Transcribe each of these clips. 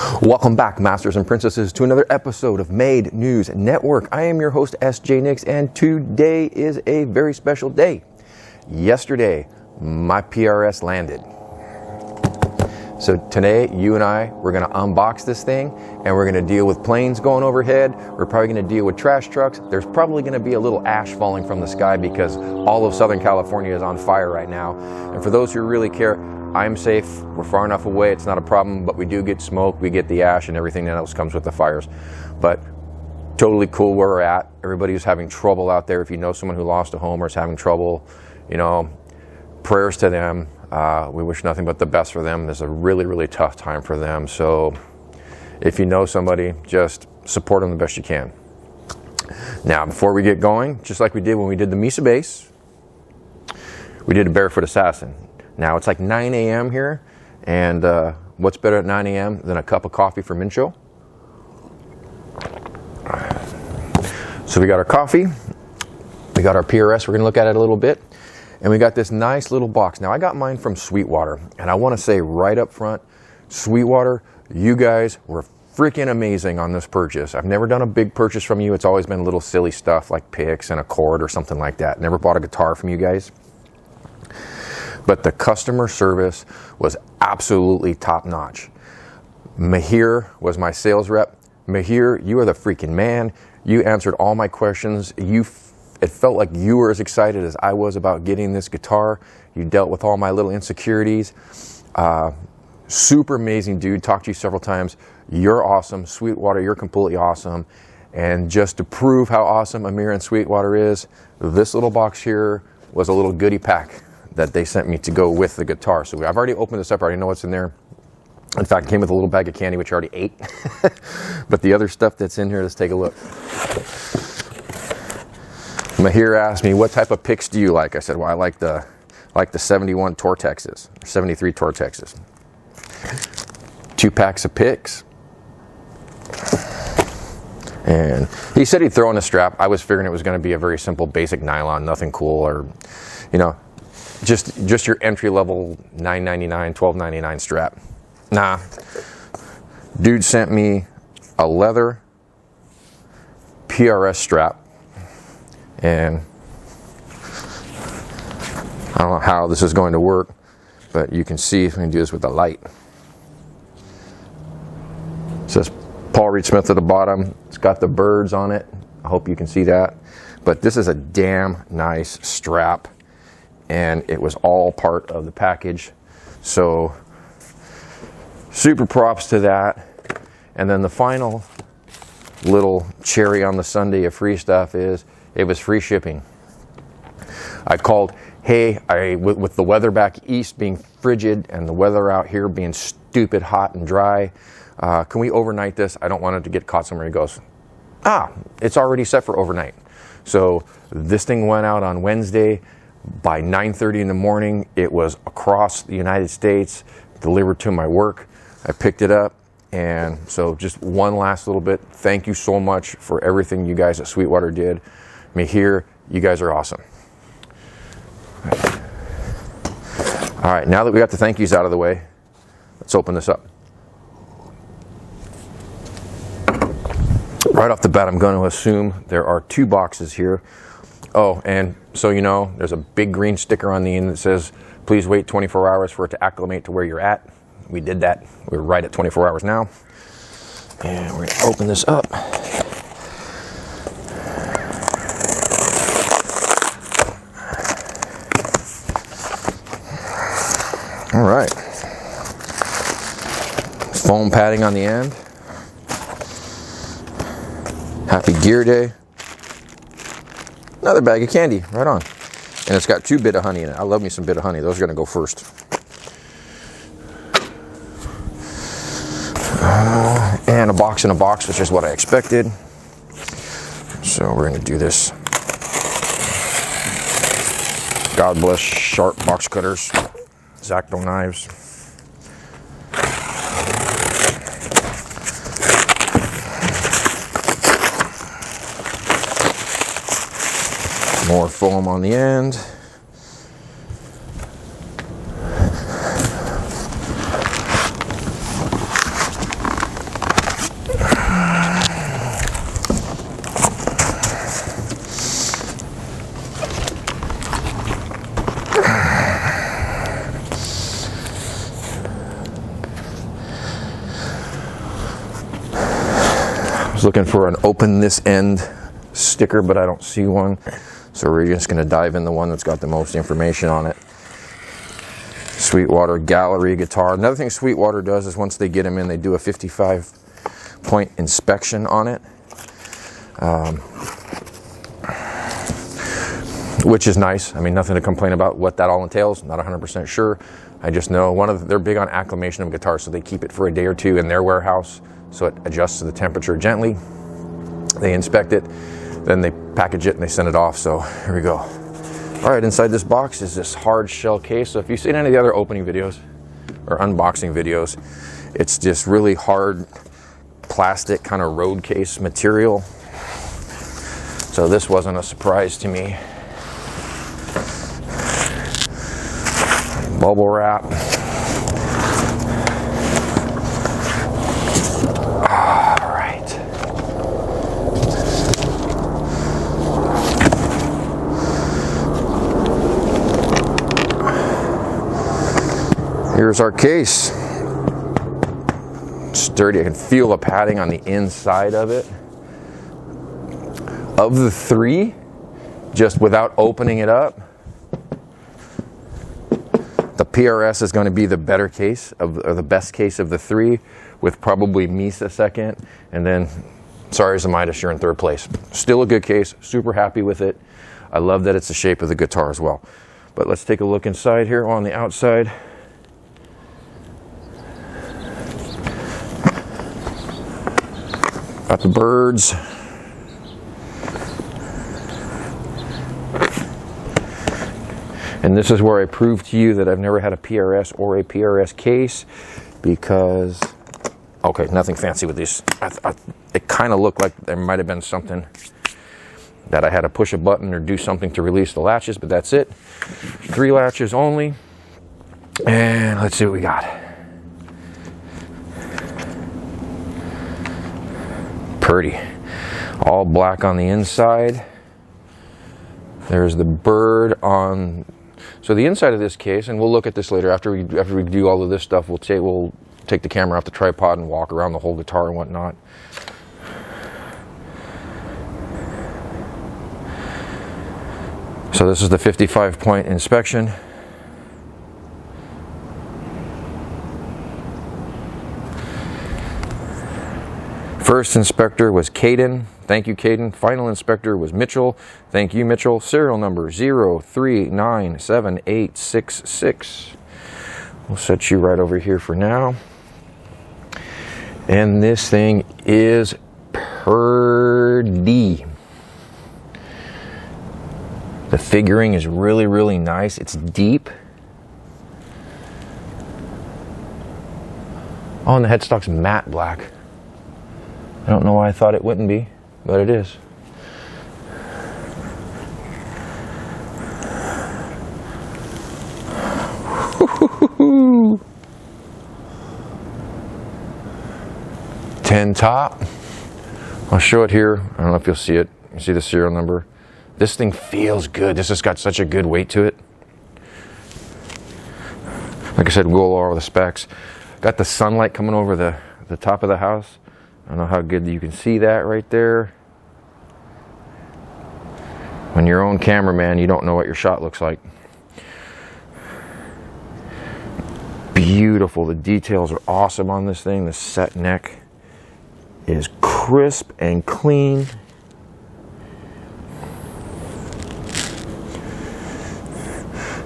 Welcome back, Masters and Princesses, to another episode of Maid News Network. I am your host, SJ Nix, and today is a very special day. Yesterday, my PRS landed. So today, you and I, we're going to unbox this thing, and we're going to deal with planes going overhead. We're probably going to deal with trash trucks. There's probably going to be a little ash falling from the sky because all of Southern California is on fire right now. And for those who really care, I'm safe, we're far enough away, it's not a problem, but we do get smoke, we get the ash and everything else comes with the fires. But totally cool where we're at. Everybody who's having trouble out there, if you know someone who lost a home or is having trouble, you know, prayers to them. We wish nothing but the best for them. This is a really, really tough time for them. So if you know somebody, just support them the best you can. Now, before we get going, just like we did when we did the Mesa base, we did a Barefoot Assassin. Now it's like 9 a.m. here, and what's better at 9 a.m. than a cup of coffee for Mincho? So we got our coffee, we got our PRS, we're gonna look at it a little bit, and we got this nice little box. Now I got mine from Sweetwater, and I wanna say right up front, Sweetwater, you guys were freaking amazing on this purchase. I've never done a big purchase from you. It's always been little silly stuff like picks and a cord or something like that. Never bought a guitar from you guys. But the customer service was absolutely top notch. Mahir was my sales rep. Mahir, you are the freaking man. You answered all my questions. It felt like you were as excited as I was about getting this guitar. You dealt with all my little insecurities. Super amazing dude. Talked to you several times. You're awesome. Sweetwater, you're completely awesome. And just to prove how awesome Amir and Sweetwater is, this little box here was a little goodie pack that they sent me to go with the guitar. So I've already opened this up, I already know what's in there. In fact, it came with a little bag of candy, which I already ate. But the other stuff that's in here, let's take a look. Mahir asked me, what type of picks do you like? I said, well, I like the 71 Tortexes, or 73 Tortexes. 2 packs of picks. And he said he'd throw in a strap. I was figuring it was gonna be a very simple, basic nylon, nothing cool, or, you know, just your entry-level $9.99, $12.99 strap. Nah. Dude sent me a leather PRS strap, and I don't know how this is going to work, but you can see if we can do this with the light. It says Paul Reed Smith at the bottom. It's got the birds on it. I hope you can see that. But this is a damn nice strap, and it was all part of the package. So super props to that. And then the final little cherry on the sundae of free stuff is it was free shipping. I called, hey, with the weather back east being frigid and the weather out here being stupid hot and dry, can we overnight this? I don't want it to get caught somewhere. He goes, it's already set for overnight. So this thing went out on Wednesday. By 9:30 in the morning, it was across the United States, delivered to my work. I picked it up, and so just one last little bit. Thank you so much for everything you guys at Sweetwater did. Mahir, you guys are awesome. All right, now that we got the thank yous out of the way, let's open this up. Right off the bat, I'm going to assume there are 2 boxes here. Oh, and so you know, there's a big green sticker on the end that says, please wait 24 hours for it to acclimate to where you're at. We did that. We're right at 24 hours now. And we're gonna open this up. All right. Foam padding on the end. Happy Gear Day. Another bag of candy, right on. And it's got 2 bit of honey in it. I love me some bit of honey. Those are gonna go first. And a box in a box, which is what I expected. So we're gonna do this. God bless sharp box cutters, X-Acto knives. More foam on the end. was looking for an open this end sticker, but I don't see one. So we're just going to dive in the one that's got the most information on it. Sweetwater Gallery guitar. Another thing Sweetwater does is once they get them in, they do a 55-point inspection on it. Which is nice. I mean, nothing to complain about what that all entails. Not 100% sure. I just know they're big on acclimation of guitars, so they keep it for a day or two in their warehouse so it adjusts to the temperature gently. They inspect it, then they package it and they send it off. So here we go. All right, inside this box is this hard shell case. So if you've seen any of the other opening videos or unboxing videos, it's just really hard plastic kind of road case material. So this wasn't a surprise to me. Bubble wrap. All right. Here's our case. It's sturdy. I can feel the padding on the inside of it. Of the three, just without opening it up, the PRS is going to be the better case, or the best case of the three, with probably Misa second, and then sorry Midas, you're in third place. Still a good case, super happy with it. I love that it's the shape of the guitar as well. But let's take a look inside here on the outside. Got the birds. And this is where I prove to you that I've never had a PRS or a PRS case, because, okay, nothing fancy with these. It kind of looked like there might have been something that I had to push a button or do something to release the latches, but that's it. 3 latches only. And let's see what we got. Pretty. All black on the inside. There's the bird on. So the inside of this case, and we'll look at this later after we do all of this stuff. We'll take the camera off the tripod and walk around the whole guitar and whatnot. So this is the 55-point inspection. First inspector was Caden. Thank you, Caden. Final inspector was Mitchell. Thank you, Mitchell. Serial number 0397866. We'll set you right over here for now. And this thing is pretty. The figuring is really, really nice. It's deep. Oh, and the headstock's matte black. I don't know why I thought it wouldn't be, but it is. $10 top. I'll show it here. I don't know if you'll see it. You see the serial number. This thing feels good. This has got such a good weight to it. Like I said, we'll go over the specs. Got the sunlight coming over the top of the house. I don't know how good you can see that right there. When you're your own cameraman, you don't know what your shot looks like. Beautiful. The details are awesome on this thing. The set neck is crisp and clean.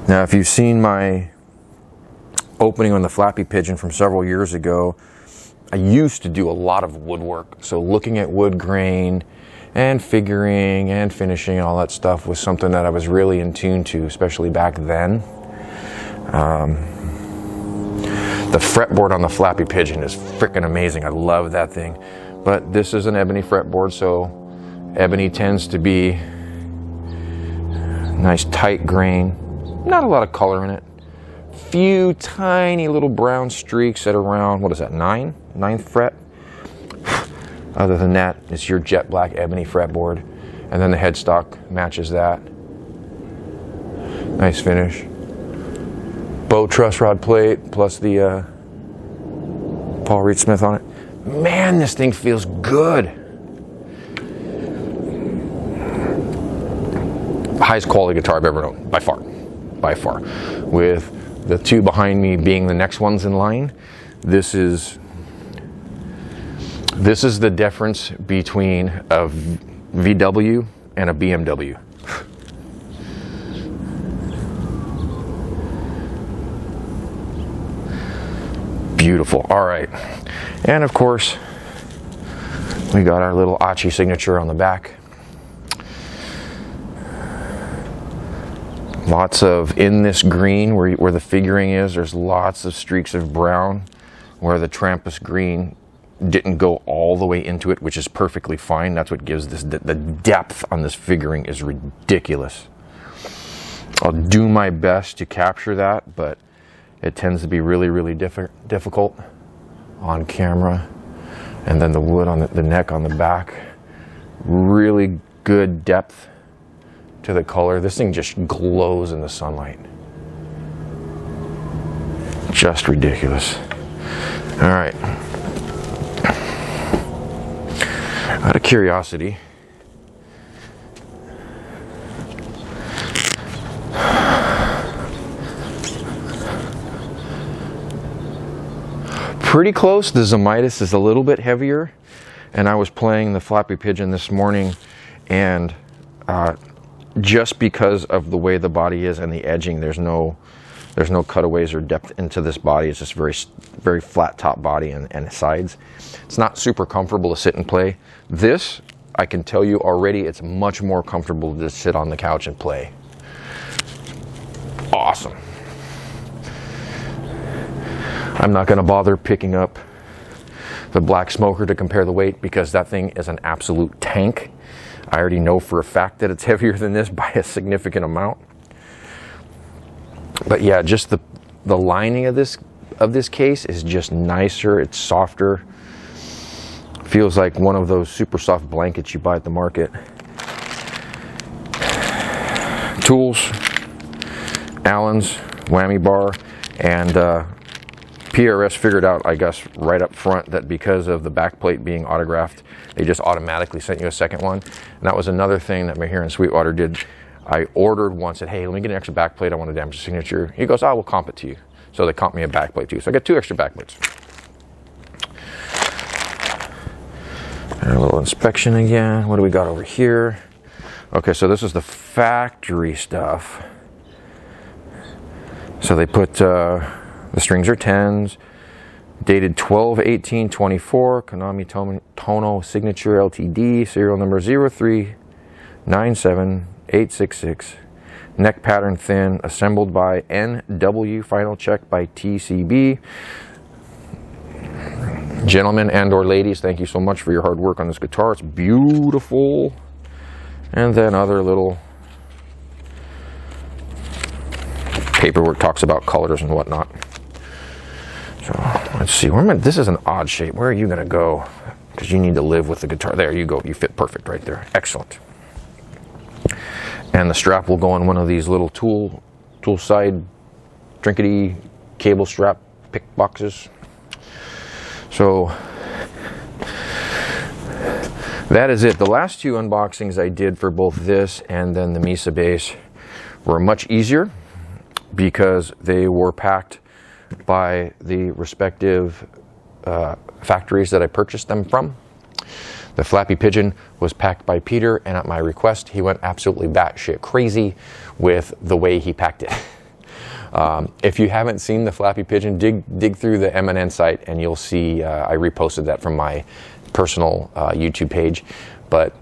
Now, if you've seen my opening on the Flappy Pigeon from several years ago, I used to do a lot of woodwork. So looking at wood grain and figuring and finishing and all that stuff was something that I was really in tune to, especially back then. The fretboard on the Flappy Pigeon is freaking amazing. I love that thing. But this is an ebony fretboard, so ebony tends to be nice tight grain. Not a lot of color in it. Few tiny little brown streaks at around, what is that, 9th fret? Other than that, it's your jet black ebony fretboard. And then the headstock matches that. Nice finish. Bow truss rod plate plus the Paul Reed Smith on it. Man, this thing feels good. highest quality guitar I've ever owned, by far, with the two behind me being the next ones in line. This is the difference between a VW and a BMW. Beautiful. All right, and of course we got our little Achi signature on the back. Lots of, in this green where the figuring is, there's lots of streaks of brown where the Trampus green didn't go all the way into it, which is perfectly fine. That's what gives this, the depth on this figuring is ridiculous. I'll do my best to capture that, but it tends to be really, really difficult on camera. And then the wood on the neck on the back, really good depth to the color. This thing just glows in the sunlight. Just ridiculous. All right. Out of curiosity, pretty close. The Zamitis is a little bit heavier, and I was playing the Flappy Pigeon this morning, and just because of the way the body is and the edging, there's no cutaways or depth into this body. It's just very flat top body and sides. It's not super comfortable to sit and play. This, I can tell you already, it's much more comfortable to sit on the couch and play. Awesome. I'm not going to bother picking up the Black Smoker to compare the weight, because that thing is an absolute tank. I already know for a fact that it's heavier than this by a significant amount. But yeah, just the lining of this case is just nicer. It's softer. Feels like one of those super soft blankets you buy at the market. Tools, Allen's whammy bar, and PRS figured out, I guess, right up front that because of the backplate being autographed, they just automatically sent you a second one. And that was another thing that here in Sweetwater did. I ordered one, said, hey, let me get an extra backplate. I want a damage signature. He goes, oh, we'll comp it to you. So they comped me a backplate too. So I got 2 extra backplates. And a little inspection again. What do we got over here? Okay, so this is the factory stuff. So they put, the strings are 10s, dated 12/18/24, Kanami Tono Signature Ltd, serial number 0397866, neck pattern thin, assembled by NW, final check by TCB. Gentlemen and or ladies, thank you so much for your hard work on this guitar. It's beautiful. And then other little paperwork talks about colors and whatnot. So let's see. This is an odd shape. Where are you going to go? Because you need to live with the guitar. There you go. You fit perfect right there. Excellent. And the strap will go on one of these little tool side trinkety cable strap pick boxes. So that is it. The last 2 unboxings I did for both this and then the Mesa bass were much easier because they were packed by the respective factories that I purchased them from. The Flappy Pigeon was packed by Peter, and at my request, he went absolutely batshit crazy with the way he packed it. If you haven't seen the Flappy Pigeon, dig through the MNN site and you'll see I reposted that from my personal YouTube page. But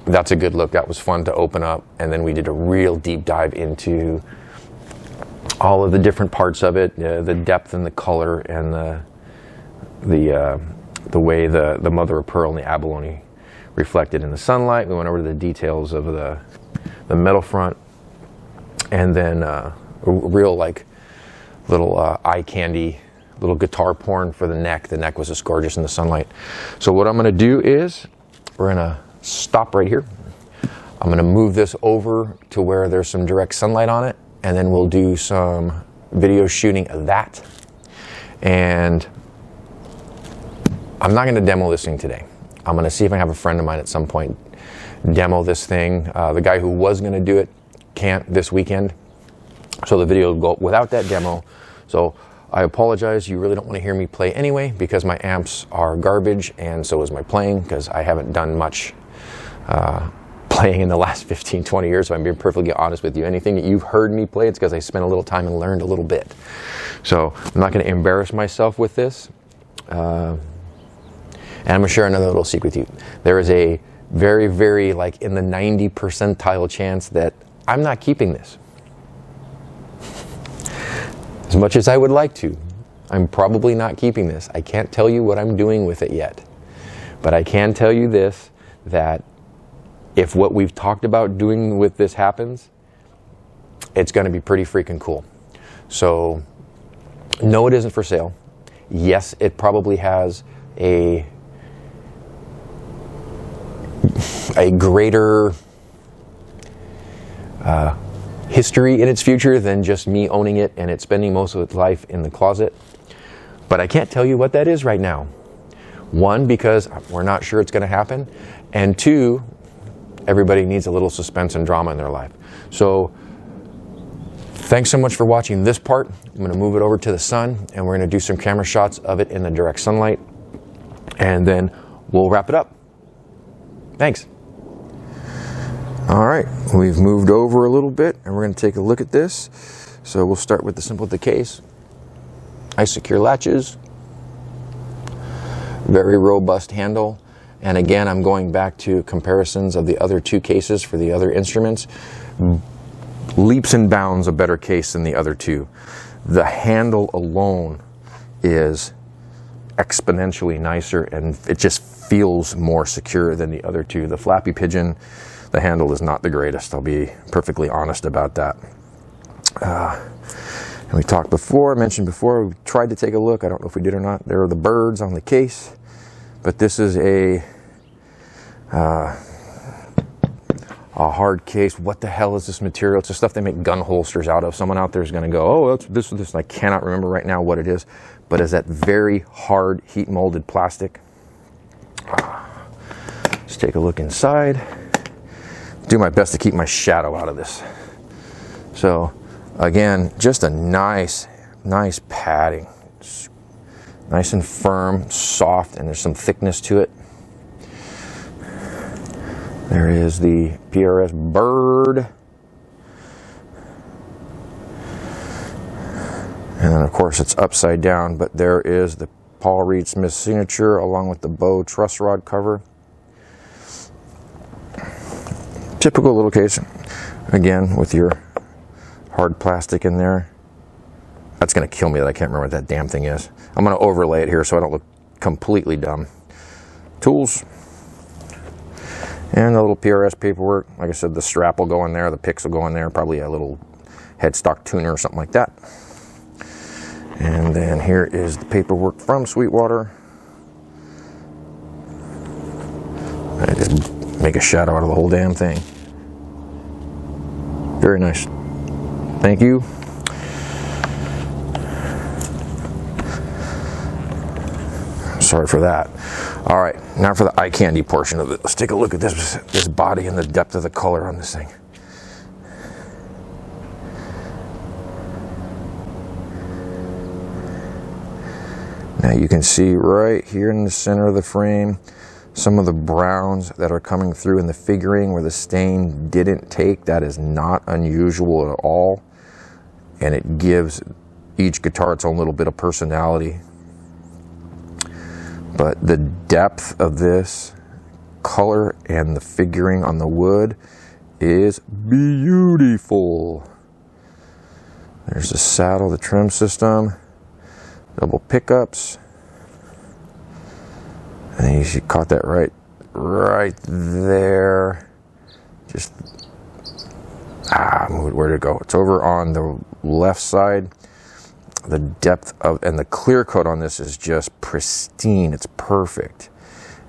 that's a good look. That was fun to open up, and then we did a real deep dive into all of the different parts of it, the depth and the color and the way the mother of pearl and the abalone reflected in the sunlight. We went over the details of the metal front, and then a real like little eye candy, little guitar porn for the neck. The neck was just gorgeous in the sunlight. So what I'm going to do is we're going to stop right here. I'm going to move this over to where there's some direct sunlight on it, and then we'll do some video shooting of that. And I'm not going to demo this thing today. I'm going to see if I have a friend of mine at some point demo this thing. The guy who was going to do it can't this weekend, so the video will go without that demo. So I apologize, you really don't want to hear me play anyway, because my amps are garbage, and so is my playing, because I haven't done much playing in the last 15-20 years, so I'm being perfectly honest with you. Anything that you've heard me play, it's because I spent a little time and learned a little bit. So I'm not going to embarrass myself with this. And I'm going to share another little secret with you. There is a very, very, like in the 90 percentile chance that I'm not keeping this. As much as I would like to, I'm probably not keeping this. I can't tell you what I'm doing with it yet. But I can tell you this, that if what we've talked about doing with this happens, it's going to be pretty freaking cool. So, no, it isn't for sale. Yes, it probably has a greater history in its future than just me owning it and it spending most of its life in the closet. But I can't tell you what that is right now. One, because we're not sure it's going to happen. And two, everybody needs a little suspense and drama in their life. So thanks so much for watching this part. I'm going to move it over to the sun, and we're going to do some camera shots of it in the direct sunlight. And then we'll wrap it up. Thanks. All right, we've moved over a little bit, and we're going to take a look at this. So we'll start with the simple of the case. Nice secure latches. Very robust handle. And again, I'm going back to comparisons of the other two cases for the other instruments. Leaps and bounds a better case than the other two. The handle alone is exponentially nicer, and it just feels more secure than the other two. The Flappy Pigeon, the handle is not the greatest. I'll be perfectly honest about that. And we talked before, I mentioned before, we tried to take a look. I don't know if we did or not. There are the birds on the case, but this is a hard case. What the hell is this material? It's the stuff they make gun holsters out of. Someone out there is going to go, oh, that's this and this. And I cannot remember right now what it is, but it's that very hard heat molded plastic. Let's take a look inside. Do my best to keep my shadow out of this. So again, just a nice padding. It's nice and firm, soft, and there's some thickness to it. There is the PRS bird. And then of course it's upside down, but there is the Paul Reed Smith signature along with the bow truss rod cover. Typical little case, again with your hard plastic in there. That's going to kill me that I can't remember what that damn thing is. I'm going to overlay it here so I don't look completely dumb. Tools. And a little PRS paperwork. Like I said, the strap will go in there, the picks will go in there, probably a little headstock tuner or something like that. And then here is the paperwork from Sweetwater. I just make a shadow out of the whole damn thing. Very nice. Thank you. Sorry for that. All right, now for the eye candy portion of it. Let's take a look at this body and the depth of the color on this thing. Now you can see right here in the center of the frame some of the browns that are coming through in the figuring where the stain didn't take. That is not unusual at all, and it gives each guitar its own little bit of personality. But the depth of this color and the figuring on the wood is beautiful. There's the saddle, the trim system, double pickups. And you caught that right there. Just, where'd it go? It's over on the left side. The depth of, and the clear coat on this is just pristine. It's perfect.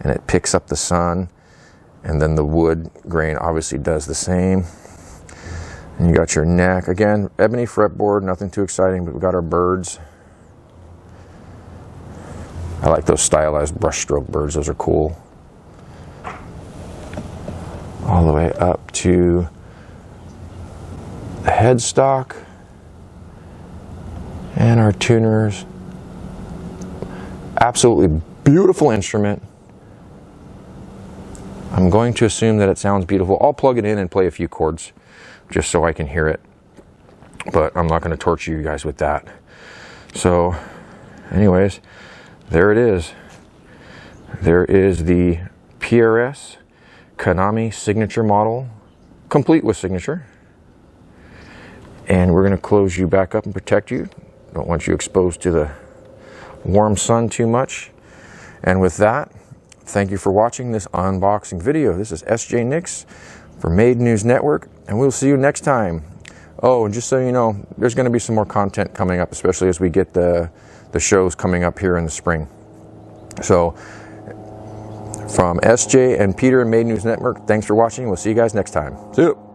And it picks up the sun. And then the wood grain obviously does the same. And you got your neck. Again, ebony fretboard, nothing too exciting, but we got our birds. I like those stylized brushstroke birds. Those are cool. to the headstock and our tuners. Absolutely beautiful instrument. I'm going to assume that it sounds beautiful. I'll plug it in and play a few chords just so I can hear it, but I'm not going to torture you guys with that. So anyways, there it is. There is the PRS Kanami signature model, complete with signature. And we're going to close you back up and protect you. Don't want you exposed to the warm sun too much. And with that, thank you for watching this unboxing video. This is SJ Nix for Maid News Network, and we'll see you next time. Oh, and just so you know, there's going to be some more content coming up, especially as we get the shows coming up here in the spring. So, from SJ and Peter and Maid News Network, thanks for watching. We'll see you guys next time. See you.